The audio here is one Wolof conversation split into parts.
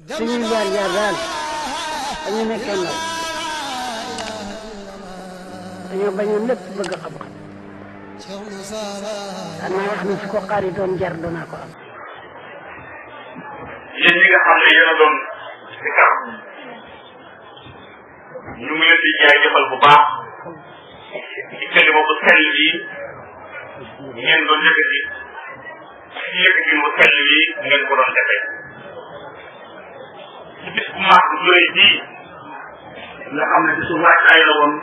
suñuy jaar-jaar daal dañu nekkee ndaw dañoo bañoon lépp bëgg xam-xam danaa wax ne su ko xaari doon jar danaa ko am. yéen ñi nga xam ne yéen a doon si kanam ñu ngi leen di jaajëfal bu baax ci kalima bu sell bi ngeen doon yëkkati ci yëkkati bu sell bi ngeen ko doon defee ci bis bu mag bu rëy bii nga xam ne bisu wàccaay la woon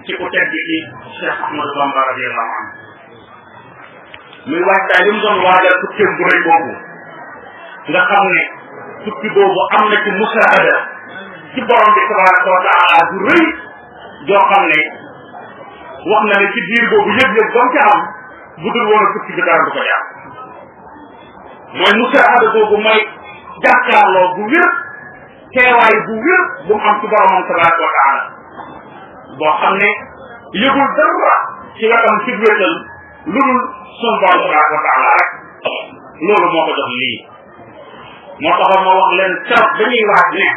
ci ku tedd ci Cheikh Ahmadou Bamba radiyallahu anhu muy wàccaay li mu doon waajal tukkeem bu rëy boobu nga xam ne tukki boobu am na ci musaada ci borom bi tabaraka wa taala bu rëy joo xam ne wax na ne ci biir boobu yëg-yëg ba mu ca am bu dul woon a tukki bi dara du ko yàq mooy musaada boobu mooy jàkkaarloo bu wér teewaay bu wér bu mu am ci boromam tabaraka wa taala boo xam ne yëgul dara ci wetam ci wéetal lu dul sun borom tabaraka wa taala rek loolu moo ko jox lii moo taxoon ma wax leen keroog dañuy waaj ne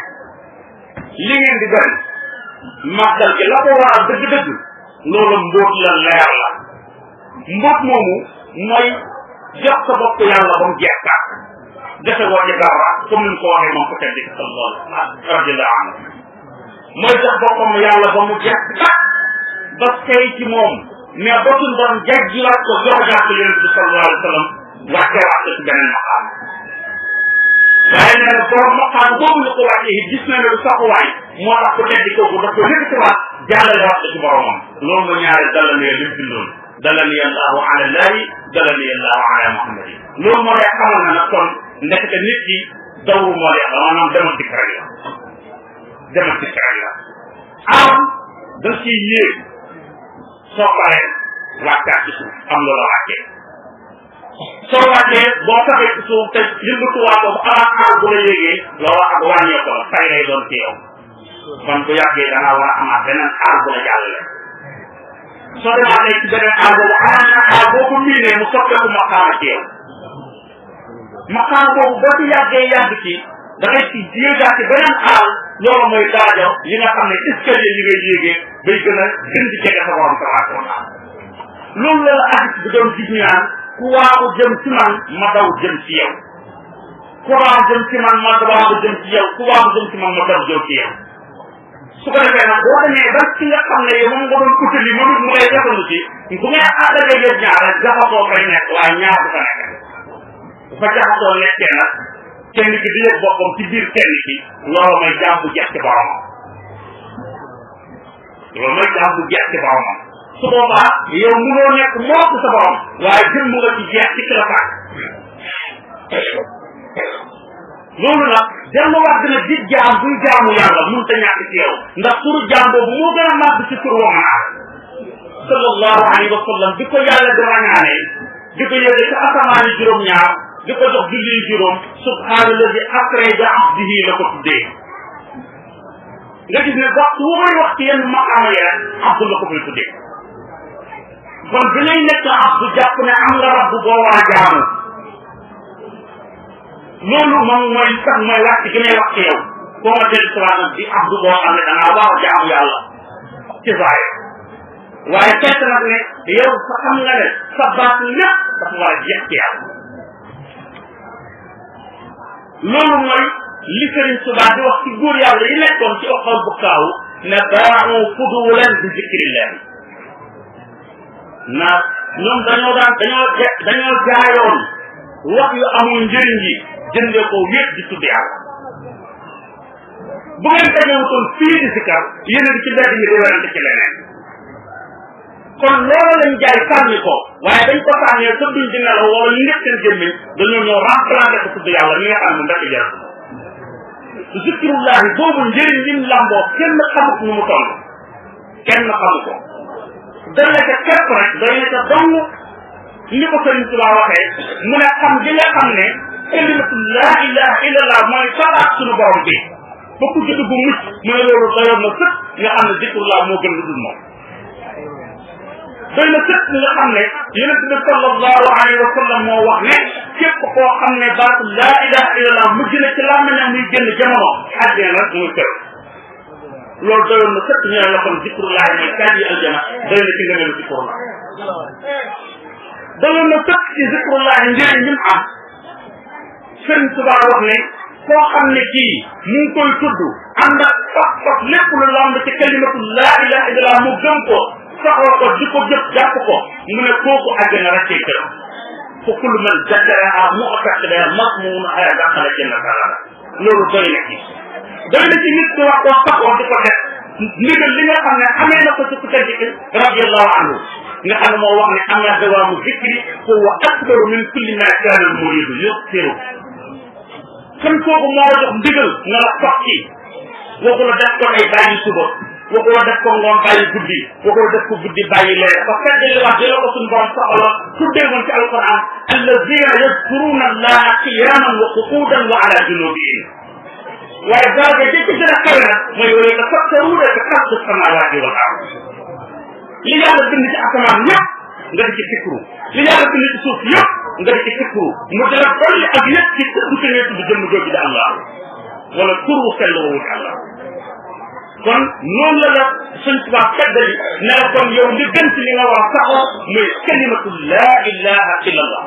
li ngeen di bëri màggal gi la ko waral dëgg-dëgg loolu mbóot la leer la mbóot moomu mooy jox sa bopp yàlla ba mu jeex tàkk defe woo ci dara comme ni mu ko waxee moom ko tedd ci sallallahu radiyallahu anhu mooy jox boppam yàlla ba mu jeex tàkk ba tey ci moom mais ba suñ doon jajjiwaat ko joxaat ko yonent bi sallallahu alayhi wa sallam wàcceewaat ko ci beneen maqaam waaye nee na borom maqaam boobu la ko wàccee it gis na ne lu saxuwaay moo tax ko tedd kooku daf ko yëkkatiwaat jàllale waat ko ci boromam loolu mooy ñaare dalal yee lim bindoon dalal yallahu ala llahi dalal yallahu ala muhammadin loolu moo lay xamal na nag kon ndekete nit ki dawru moo lay xam maanaam demal dikk rek la demal dikk rek la am da ciy yéeg soo paree wàccaat ci suuf am loola wàccee soo wàccee boo taxee ci suuf te yëngatuwaat boobu avant aar bu la yéegee loola ak wàññeeku la fay lay doon ci yow kon bu yàggee dangaa war a amaat beneen aar bu la jàllale soo demaatee ci beneen aar boobu aar boo ko miinee mu soppeeku maqaama ci yow maqaama boobu boo ci yàggee yàgg ci da ngay ci yéegaat ci beneen aar loolu mooy daajo yi nga xam ne escalier yi ngay yéegee bay gën a gën di jege sa borom tabaraka wa taala loolu la addis bi doon gis ñu naan ku waaxu jëm ci man ma daw jëm ci yow ku waaxu jëm ci man ma waaxu jëm ci yow ku waaxu jëm ci man ma daw jëm ci yow su ko defee nag boo demee ba ci nga xam ne yow moom nga doon utali moom it mu lay defandu ci bu ngay àddagee yëpp ñaar rek jaxasoo fay nekk waaye ñaar du fa nekk bu fa jaxasoo nekkee nag kenn ki di yëg boppam ci biir kenn ki loolu mooy jaam bu jeex ci boromam loolu mooy jaam bu jeex ci boromam su boobaa yow mënoo nekk moo ko sa borom waaye jëm mu nga ci jeex ci kila faak loolu nag delluwaat dina di jaam buy jaamu yàlla mun ta ñàkk ci yow ndax turu jaam boobu moo gën a màgg ci tur wa manaar sallallahu alayhi wa sallam di ko yàlla di rañaane di ko yëge ci asamaani juróom-ñaar di ko jox julli juróom subhaanallazi asra bi abdihi la ko tuddee nga gis ne waxtu wu may wax ci yenn maqaama yi rek abdu la ko fay tuddee kon bi ngay nekk abdu jàpp ne am nga rabbu boo war a jaamu loolu moom mooy sax mooy wax ci gi may wax ci yow boo ma dellu si waat di abdu boo xam ne da ngaa war a jaamu yàlla ci zaay waaye fekk nag ne yow sa xam nga ne sa baat lépp dafa war a jeex ci yàlla loolu mooy li Sëriñ Tuubaa di wax ci góor yàlla yi nekkoon ci oxal bu kaaw ne baaxu fudulan bi zikrillah na ñoom dañoo jaayoon wax yu amul njëriñ yi jëndee ko wéet di tudd yàlla bu ngeen dajewutoon fii di sikar yéen a ngi ci mbedd mi di werante ci leneen kon loolu lañ jaay sànni ko waaye dañ ko sànnee te duñ di nelaw wala ñu nekk seen gémmiñ dañoo ñëw remplacé ko tudd yàlla mi nga xam ne mbedd jar zikrullahi boobu njëriñ lim lamboo kenn xamut nu mu toll kenn xamu ko dana ca képp rek doy na ca dong ni ko Sëriñ Tuubaa waxee mu ne xam gi nga xam ne kalimatu laa ilaha illallah mooy sabaat suñu borom bi ba ku jëdd bu mucc mu ne loolu doyoon na sëkk nga xam ne zikrullah moo gën lu dul moom doy na sëkk nga xam ne yonent bi sallallahu alayhi wa sallam moo wax ne képp koo xam ne baatu laa ilaha illallah mujj na ci làmmiñam muy génn jamono àddina rek muy kër loolu doyoon na sëkk ñu ne la kon zikrullahi mooy kàddu yi aljana doy na ci ngëneelu zikrullah doyoon na sëkk ci zikrullahi njëriñ ñu am Sëriñ Tuubaa wax ne koo xam ne kii mu ngi koy tudd ànd ak fas lépp lu lamb ci kalimatu laa ilaha illallah mu gëm ko saxoo ko di ko jëf jàpp ko mu ne kooku àjjana rek cay kër fa kullu man zakaraha mu'taqidan masmuun aya daxala jannata loolu doy na ci nit ki wax ko saxoo di ko def ndigal li nga xam ne amee na ko ci ku tedd ki radiyallahu anhu nga xam ne moo wax ne am na dawaamu zikri huwa akbaru min kulli ma kaana al muridu yusiru kan kooku moo jox ndigal nga la toog ci waxu la def ko ay bàyyi suba waxu la def ko ngoon bàyyi guddi waxu la def ko guddi bàyyi leer parce que li wax dina ko suñu borom soxla tuddee woon ci alquran alladina yadkuruna allaha qiyaman wa qu'udan wa ala junubihim waaye daraja ji ci gën a kawe nag mooy wala yatafakkaruna fi xalqi samawati wal ard li yàlla bind ci asamaan yëpp nga di ci fikru li yàlla bind ci suuf yëpp nga di ci fikru mu dara dolli ak yëpp ci tudd ci ngay tudd jëmm jooju di allah wala tur wu sell woowu di allah kon noonu la Sëñ Tuubaa feddali ne la kon yow li gën ci li nga war a saxoo muy kalimatu laa ilaha illallah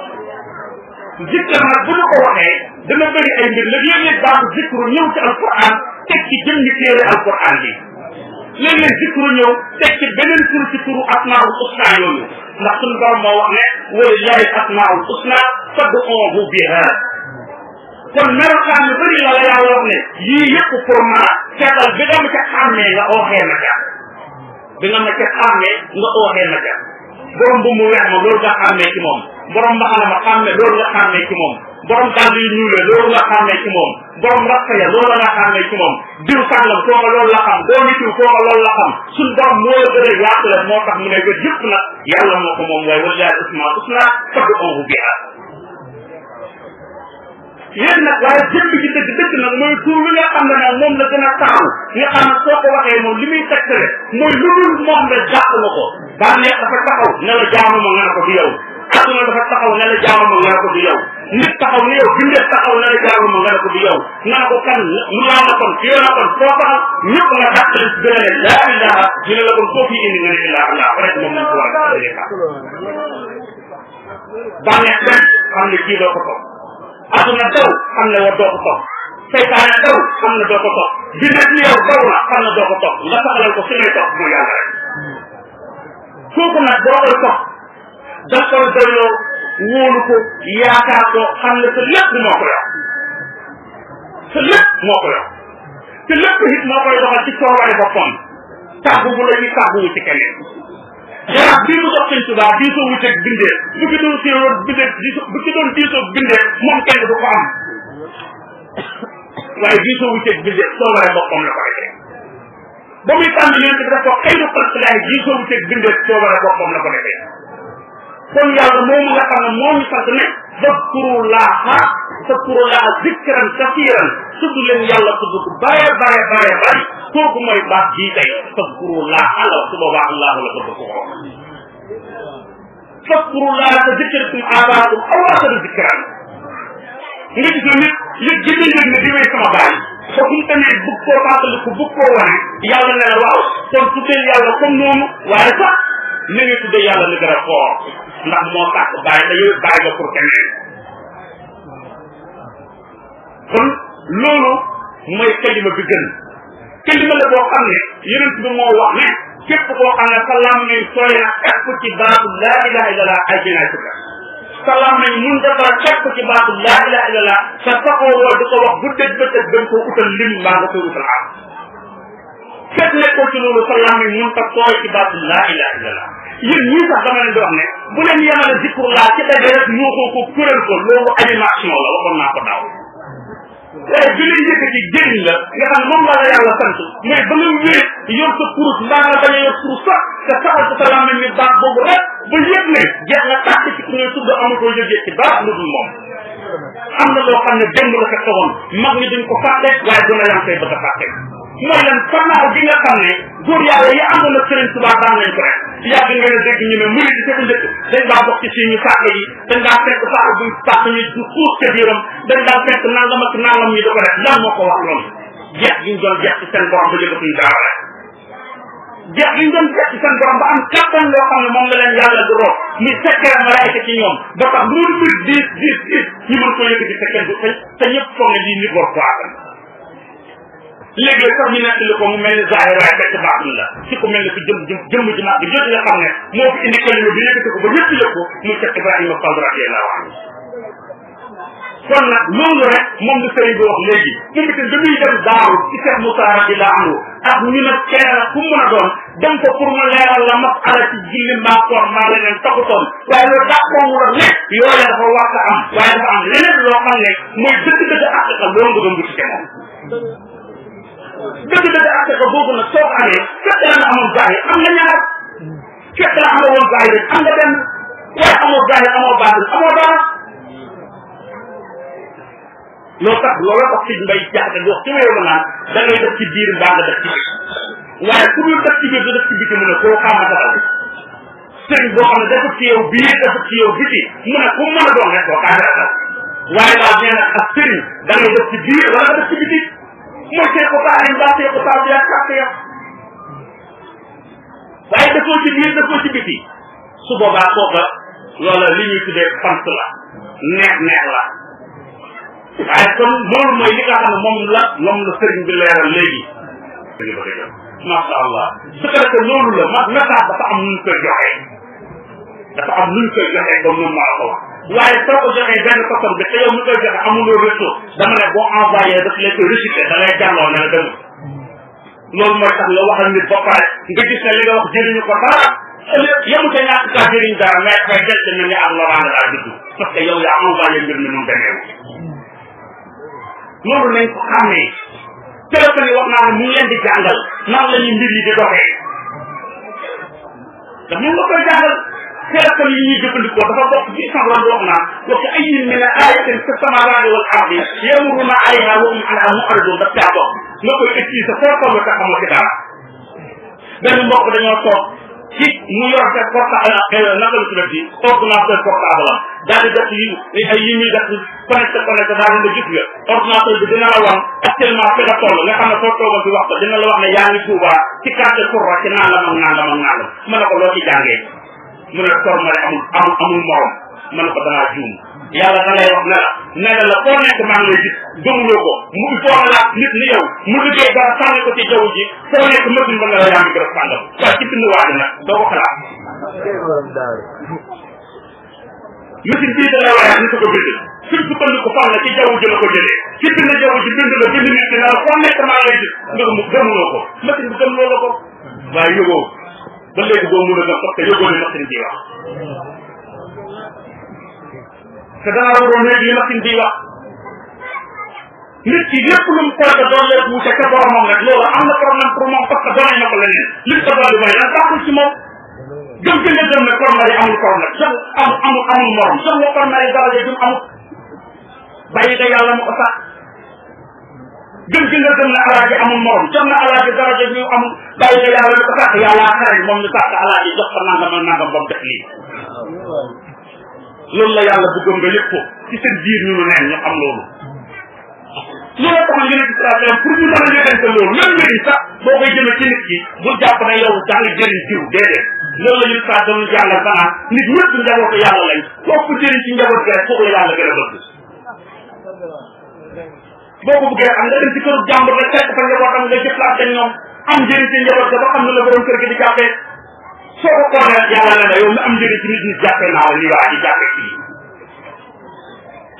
zikkar nag bu ñu ko waxee dana bëri ay mbir léeg-léeg baatu zikru ñëw ci alquran teg ci jëmmi téere alquran bi léeg-léeg zikru ñëw teg ci beneen tur ci turu asmaul usna yooyu ndax suñu borom moo wax ne walillahi asmaul usna fad'uuhu biha kon melokaan yu bëri la la yàlla wax ne yii yëpp pour ma seetal bi nga ma ca xàmmee nga ooxee na ca bi nga ma ca xàmmee nga ooxee na ca borom bu mu weex ma loolu nga xàmmee ci moom borom mbaxana ma xàmmee loolu nga xàmmee ci moom borom dàll yu ñuule loolu nga xàmmee ci moom borom rasta ya loolu nga xàmmee ci moom diw sàngam fooga loolu la xam doo nitu fooga loolu la xam suñ borom moo la gën a yaatu la moo tax mu ne wét yëpp nag yàlla moo ko moom waaye walillahi asmaul husna fad'uuhu biha yéen nag waaye jëmm ji dëgg nag mooy tur wi nga xam ne nag moom la gën a taamu nga xam ne soo ko waxee moom li muy tegtale mooy lu dul moom la jàpp nga ko bànneex dafa taxaw ne la jaamu ma nga ne ko du yow adduna dafa taxaw ne la jaamu ma nga ne ko du yow nit taxaw ne yow bindeef taxaw ne la jaamu ma nga ne ko du yow nga ne ko kan mu laa na kon ci yow na kon foo taxaw ñëpp nga dàqale si gën a ne laa ilaha ñu ne la kon foo fi indi nga ne illaa allah rek moom lañ ko war a bànneex dem xam ne kii doo ko topp aduna daw xam ne war doo ko topp seytaane daw xam ne doo ko topp bi nekk ni yow daw na xam ne doo ko topp nga saxalal ko su ngay topp mooy yàlla rek kooku nag boo koy topp da koy doyloo wóolu ko yaakaar ko xam ne sa lépp moo ko yor sa lépp moo ko yor te lépp it moo koy doxal ci coobare boppam tàggu bu la ñuy tàgguwu ci keneen yaa bii mu dox Sëñ Tuubaa diisoo wuteeg bindee bu ci doon séeroon bindee bu ci doon diisoo bindee moom kenn du ko am waaye diisoo wuteeg bindee coobare boppam la ko defee ba muy tànn yéen bi daf ko xëyru xalqilaay diisoo wuteeg bindee coobare boppam la ko defee kon yàlla moomu nga xam ne moo ñu sant ne fadkurullaaha zikran kasiiran tudd leen yàlla tudd ko bare kooku mooy baat bii tey fadkurullaaha la su boobaa allahu la tudd ko fadkurullaaha ka zikrikum aabaakum aw ashadda zikran nga gis ne nit yëg ne di may sama baay ba fu mu tamit bëgg koo fàttaliku bëgg koo wane yàlla ne la waaw kon tuddee yàlla comme noonu waaye sax na nga tuddee yàlla li gën a foor ndax moo tax bàyyi da yow bàyyi nga pour keneen kon loolu mooy kalima bi gën kalima la boo xam ne yonent bi moo wax ne képp koo xam ne sa làmmiñ sooy na képp ci baatu laa ilaha illallah ay jënaay tukka sa làmmiñ mun dafa képp ci baatu laa ilaha illallah sa saxoo woo di ko wax bu dëgg ba dëgg dañ koo utal lim mbaa nga koy utal am fekk nekkoo ci loolu sa làmmiñ mun ta sooy ci baatu laa ilaha illallah yéen ñii sax dama leen di wax ne bu leen yemale zikrullah ci daje rek ñoo ko kuréel ko loolu animation la waxoon naa ko daaw waaye bi leen yëkkati jëriñ la nga xam ne moom la yàlla sant mais ba nga wéet yor sa kurus mbaa nga bañ a yor kurus sax te saxal ko sa làmmiñ mi baax boobu rek ba yëg ne jeex nga tàkk ci ku ngay tudd amatoo yëgee ci baax lu dul moom am na loo xam ne démb la fekk woon mag ñi duñ ko fàtte waaye duna yam koy bëgg a fàtte mooy lan fannaaw gi nga xam ne góor yàlla yi àndoon ak Sëriñ Tuubaa daan nañ ko rek yàgg nga ne dégg ñu ne murid yi fekk njëkk dañ daa bokk ci suñu sàkk yi dañ daa fekk sàkk buy sàkk ñu du xuus ca biiram dañ daa fekk nangam ak nangam ñi da ko def lan moo ko wax loolu jeex gi ñu doon jeex ci seen borom ba jëgatuñ dara rek jeex gi ñu doon jeex ci seen borom ba am kattan loo xam ne moom la leen yàlla du root muy fekkee malaayka ci ñoom ba tax loolu muy diis ñu mën koo yëkkati te kenn du te ñëpp foog ne lii nit war ko àttan léegi sax ñu nekk li ko mu mel ni zahir waaye fekk baatin la ci ko mel ni ku jëmm ji màgg jot nga xam ne moo fi indi kalima bi yëkkati ko ba ñëpp yëg ko muy Cheikh Ibrahima Fall radiyallahu anhu kon nag loolu rek moom la sëriñ bi wax léegi moom itam da muy dem daaru ci Cheikh Moussa radiyallahu anhu ak ñu ne keneen ak fu mu mën a doon dem ko pour mu leeral la masala ci julli mbaa koor mbaa leneen taxutoon waaye loolu dàqoo mu la nekk yooyu dafa war a am waaye dafa am leneen loo xam ne mooy dëgg-dëgg àqqa loolu nga doon wuti ci moom dëgg-dëgg àqqa boobu nag soo ko amee fekk la nga amoon zahir am nga ñaar fekk la amoo woon zahir rek am nga benn waaye amoo zahir amoo baatin amoo dara loolu tax loolu tax ci mbay jaxate di wax ci wéeru la naan da ngay def ci biir mbaa nga def ci biir waaye ku dul def ci biir da def ci biti mu ne koo xamante ne sëriñ boo xam ne dafa ci yow biir dafa ci yow biti mu ne ku mën a doon rek koo xamante waaye daal nee na ak sëriñ da ngay def ci biir wala nga def ci biti mooy see ko taalim baa see ko taal bi ak kàtt ya waaye dafoo ci biir dafoo ci biti su boobaa kooka loola li ñuy tuddee fant la neex la waaye kon loolu mooy li nga xam ne moom la sëriñ bi leeral léegi dañu bëgg a jëm masha Allah su ko defee loolu la message dafa am nuñ koy joxee comme moom maa ko wax waaye soo ko joxee benn façon bi te yow mi koy joxe amuloo réseau dama ne boo envoyé daf lay koy rejeté da lay jàlloo ne la dem loolu mooy tax nga waxal nit ba pare nga gis ne li nga wax jëriñu ko dara yemu ca ñàkk kaa jëriñ dara mais dafay jël mel ni ak loraange daal dugg parce que yow yaa envoyé mbir mi nu mu demee loolu nañ ko xàmmee téléphone yi wax naa ne mu ngi leen di jàngal nan la ñuy mbir yi di doxee daf ñu nga koy jàngal téléphone yi ñuy jëfandikoo dafa bokk ci sax la wax naa wa ka ayyin min ayatin fi samawati wal ardi yamuruna alayha wa hum anha mu'ridun daf caa bokk nga koy utiliser foo toll te xamoo ci dara benn mbokk dañoo toog ci mu yor sa portable naka la tuddati ordinateur portable am daal di def yi muy def connecté daal di gis nga ordinateur bi dina la wan actuellement fi nga toll nga xam ne soo toogal di wax ko dina la wax ne yaa ngi Touba ci quartier Koura ci nangam ma ne ko loo ci jàngee mu ne tormale amul morom ma ne ko dangaa juum yàlla da lay wax ne la foo nekk maa ngi lay gis gëmuloo ko mu il faut la nit ni yow mu liggéey dara sànni ko ci jaww ji foo nekk machine ba nga la yaa ngi gërëm sàngam waaye ci bind waa nag doo ko xalaat machine bii da lay wax ni ko bind suñ sukkandiku fan la ci jaww ji la ko jëlee ci bind jaww ji bind la bind nit ki ne la foo nekk maa ngi lay gis nga gëmuloo ko machine bi gëmuloo la ko waaye yóboo ba léegi boo mun a gëm parce que yóbboo li machine bi wax te danaa waroon léegi li machine bi wax nit ki lépp lu mu collecté doon leen wuute ca boromam rek loolu am na problème pour moom parce que doonay na ko leneen li mu ko doon di mooy lan baaxul ci moom gëm ci nga gëm ne kormari amul problème sax amul morom sax nga kormari daraja jum amul bàyyi nga yàlla mu ko sax gëm ci nga gëm ne alaaji amul morom sax na alaaji daraja ñu amul bàyyi nga yàlla mu ko sax yàlla xaral moom ñu sax alaaji jox ko nangam ak nangam ba mu def lii loolu la yàlla bëggoon nga yëg ko ci seen biir ñu lu neen ñu xam loolu loolu tax na yonent bi pour ñu mën a yëgante loolu même njëriñ sax boo koy jëmee ci nit ki bul jàpp ne yow da nga jëriñ jiw déedéet loolu la ñu saa doon jàngal banaan nit ñëpp njabootu yàlla lañ foofu jëriñ ci njaboot gi rek foofu la yàlla gën a bëgg boo ko bëggee am nga dem ci këru jàmbur rek fekk fa njabootam nga jëflante ñoom am njëriñ ci njaboot ga ba xam ne la borom kër gi di jàppee soo ko koonee yàlla ne la yow mi am njëriñ ci nit ñi jàppee naa la ni waa ji jàppee kii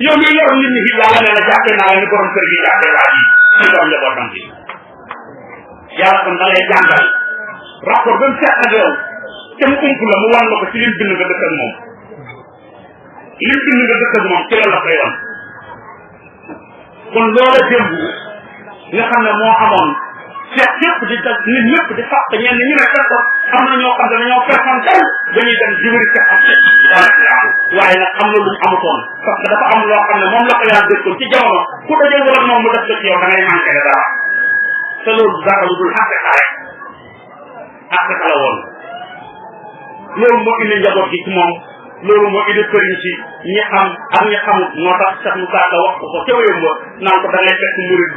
yow mi yor nit ñi fi yàlla ne la jàppee naa la ni borom kër gi jàppee waa ji ci doom njabootam bi yàlla kon da lay jàngal rapport ba mu seet ak yow te mu ump la mu wan la ko ci lim bind nga dëkk ak moom lim bind nga dëkk ak moom ci la la koy wan kon loola démb nga xam ne moo amoon seet yëpp di daj nit ñëpp di fàq ñenn ñu ne fekk am na ñoo xam ne dañoo perfantal dañuy dem jiwari fekk am waaye nag am na lu mu amutoon parce que dafa am loo xam ne moom la ko yàlla dëkkoon ci jamono ku dajee wala moom mu def ko ci yow da ngay manqué dara te loolu dara lu dul xaqiqa rek xaqiqa la woon loolu moo indi njaboot gi ci moom loolu moo indi sëriñ si ñi xam ak ñi xamut moo tax Cheikh Moussa Ka wax ko ca wéyam ba naan ko da ngay fekk murid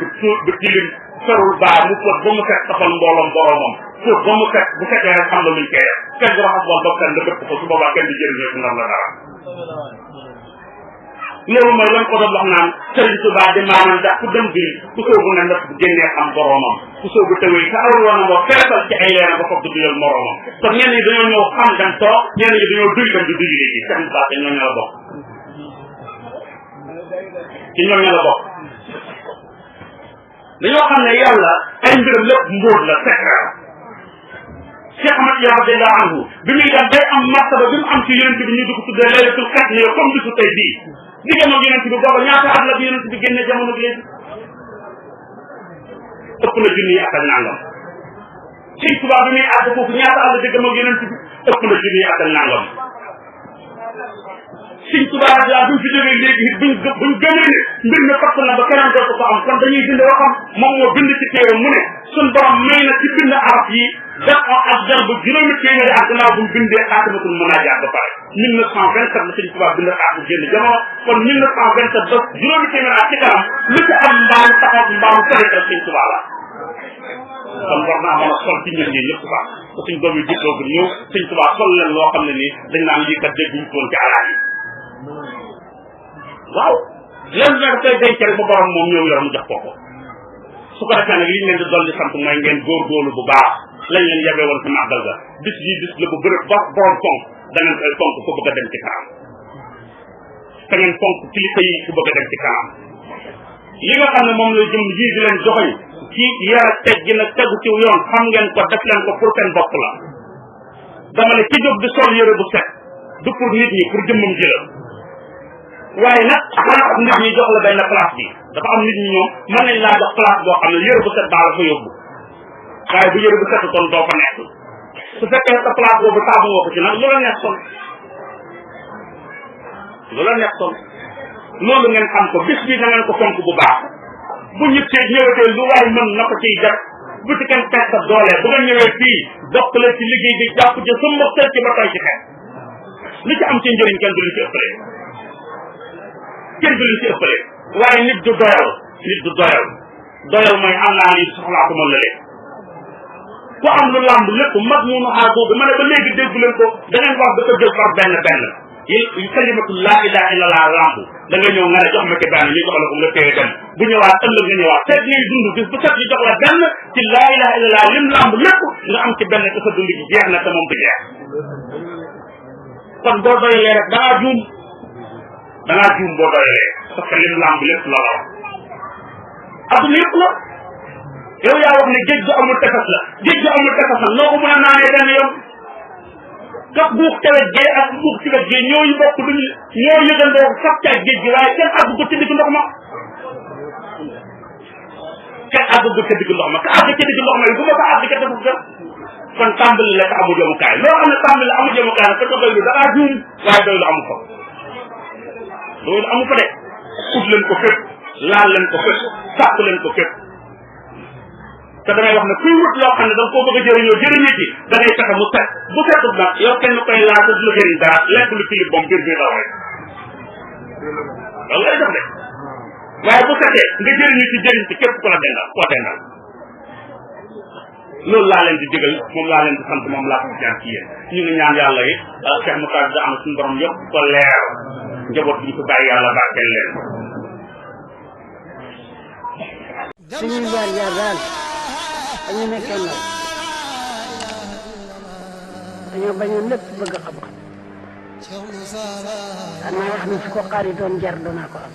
bu tilim ferul baa mu fóot ba mu fekk tafal mbooloom boromam fóot ba mu fekk bu fekkee rek xam na luñ koy def kenn du raxas wal ba kenn da dëpp ko su boobaa kenn di jëriñoo si ndam la dara loolu mooy lan ko doon wax naan Sëriñ Tuubaa di maanaam ndax ku dem giri ku soobu ne ndax bu génnee xam boromam ku soobu tawee te awul woon boo feesal ci ay leena ba foog du duyal moromam kon ñenn ñi dañoo ñëw xam dem toog ñenn ñi dañoo duy dem di duy léegi Cheikh Moussa te ñoo ña la bokk ci ñoom ña la bokk dañoo xam ne yàlla ay mbiram lépp mbóot la secret Cheikh Ahmad radiyallahu anhu bi muy dem day am martaba bi mu am ci yonent bi ñu di ko tuddee laylatul qadr comme bisu tey bii diggam ak yonent bi booba ñaata at la bi yonent bi génne jamono bi léegi ëpp na junniy at ak nangam Sëñ Tuubaa bi muy àgg foofu ñaata at la diggam ak yonent bi ëpp na junniy at ak nangam Sëñ Tuubaa radiyallahu bi mu fi jógee léegi it buñ gëmee ne mbir mi fatt na ba keneen dootu ko am kon dañuy bind waxam moom moo bind ci téere mu ne suñ borom may na ci bind arab yi def ak jar bu juróomi téeméeri ak gannaaw bu mu bindee xaatimatul munaajaat ba pare 1927 la Sëñ Tuubaa bind xaatu génn jamono kon 1927 ba juróomi téeméeri ak ci kanam lu ci am mbaamu taxaw mbaamu tariqa Sëñ Tuubaa la kon war naa mën a sol ci ñun ñi ñëpp baax te suñ doom yi juddoo bu ñëw Sëñ Tuubaa sol leen loo xam ne nii dañ naan lii kat dégg ñu toon ci alaat yi waaw leen nag koy denc rek ba borom moom ñëw yor mu jox kooko su ko defee nag li ñu leen di dolli sant mooy ngeen góorgóorlu bu baax lañ leen yabee woon ci màggal ga bis yi bis la bu bërëb ba borom fonk da ngeen koy fonk ku bëgg a dem ci kanam te ngeen fonk kilifa yi ku bëgg a dem ci kanam li nga xam ne moom la jëm ji di leen joxoñ ci yar teg gi nag tegu ci yoon xam ngeen ko def leen ko pour seen bopp la dama ne ki jóg di sol yére bu set du pour nit ñi pour jëmmam ji la waaye nag xanaa am nit ñi jox la benn place bi dafa am nit ñi ñoom mën nañ laa jox place boo xam ne yére bu set baa la fa yóbbu waaye bu yére bu set kon doo fa nekk su fekkee sa place boobu taamu nga ko ci nag lu la neex sol lu la neex sol loolu ngeen xam ko bis bi na ngeen ko fonk bu baax bu ñëwatee lu waay mën na ko ciy def bu ci kenn teg sa doole bu nga ñëwee fii bokk la ci liggéey bi jàpp ci sa mbokk ci ba tey ci xeet li ci am ci njëriñ kenn du li ci ëppale kenn du li ci ëppale waaye nit du doyal doyal mooy am naa lii soxlaatuma lële ku am lu làmb lépp mag munu aar boobu ma ne ba léegi déggu leen ko da ngeen wax da ko jël par benn yi kalimatu laa ilaha illallah làmb da nga ñëw nga ne jox ma ci benn ñu jox la ko nga téye dem bu ñëwaat ëllëg nga ñëwaat seet ngay dund bis bu set ñu jox la benn ci laa ilaha illallah lim làmb lépp nga am ci benn te sa dund gi jeex na te moom du jeex kon boo doyalee rek da ngaa juum boo doyalee parce que lim làmb lépp la la wax adduna yëpp la yow yaa wax ne géej gu amul tefes la géej gu amul tefes la noo ko mën a naanee benn yoon kap buux ca wet gee ak buux ci wet gee ñooyu bokk duñu ñoo yëgandoo sax ca géej gi waaye kenn àgg ko ci digg ndox ma ka àgg ca digg ndox ma yi bu ma fa àgg ca tefes ga kon tàmbali la te amu jëmukaay loo xam ne tàmbali amu jëmukaay nag te ko doylu da ngaa juum waaye doylu amu fa doylu amu fa de ut leen ko fépp laal leen ko fépp sàpp leen ko fépp te damay wax ne kuy wut loo xam ne da nga koo bëgg a jëriñoo ci da ngay fexe mu set bu setul nag yow kenn koy laal te du la jëriñ dara lekk lu tilib boom biir bi daw rek loolu lay def de waaye bu setee nga jëriñu ci jëriñ ci képp ku la dendal koo dendal loolu laa leen di digal moom laa leen di sant moom laa ko jaar ci yéen ñu ngi ñaan yàlla it Cheikh Moussa da am suñu borom yëpp ko leer njaboot bi ñu ko bàyyi yàlla barkeel leen suñuy jaar daal dañu nekkee ndaw dañoo bañoon lépp bëgg xam-xam daan naa wax ne su ko xaaritoon jar doonaa ko am